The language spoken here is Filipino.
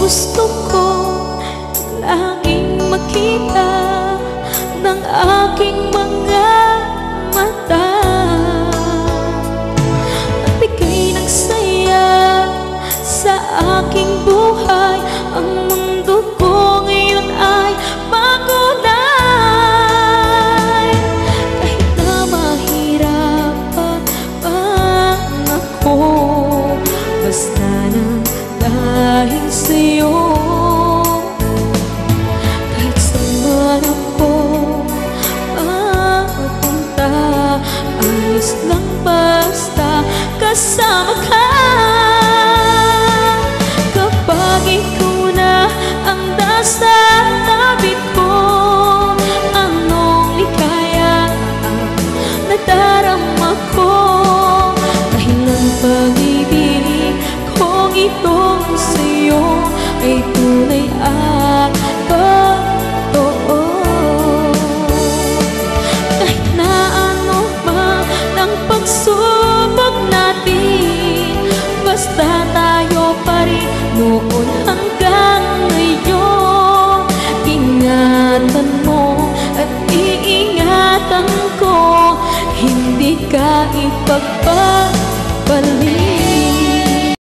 Gusto ko laging makita ng aking mga mata at ika'y nagsaya sa aking buhay. Ang mundo ko ngayon ay makulay. Kahit na mahirapan ako, basta nang dahil sa'yo. Kahit saan ako mapunta, ayos lang basta kasama ka. Kapag ikaw na ang nasa tabi ko, anong likaya ang nadarama ko. Dahil ang pag-ibig kong itong sa'yo ay tunay at totoo. Kahit na ano man ang pagsubok natin, basta tayo pa rin noon hanggang ngayon. Ingatan mo at iingatan ko, hindi ka ipagpapalik.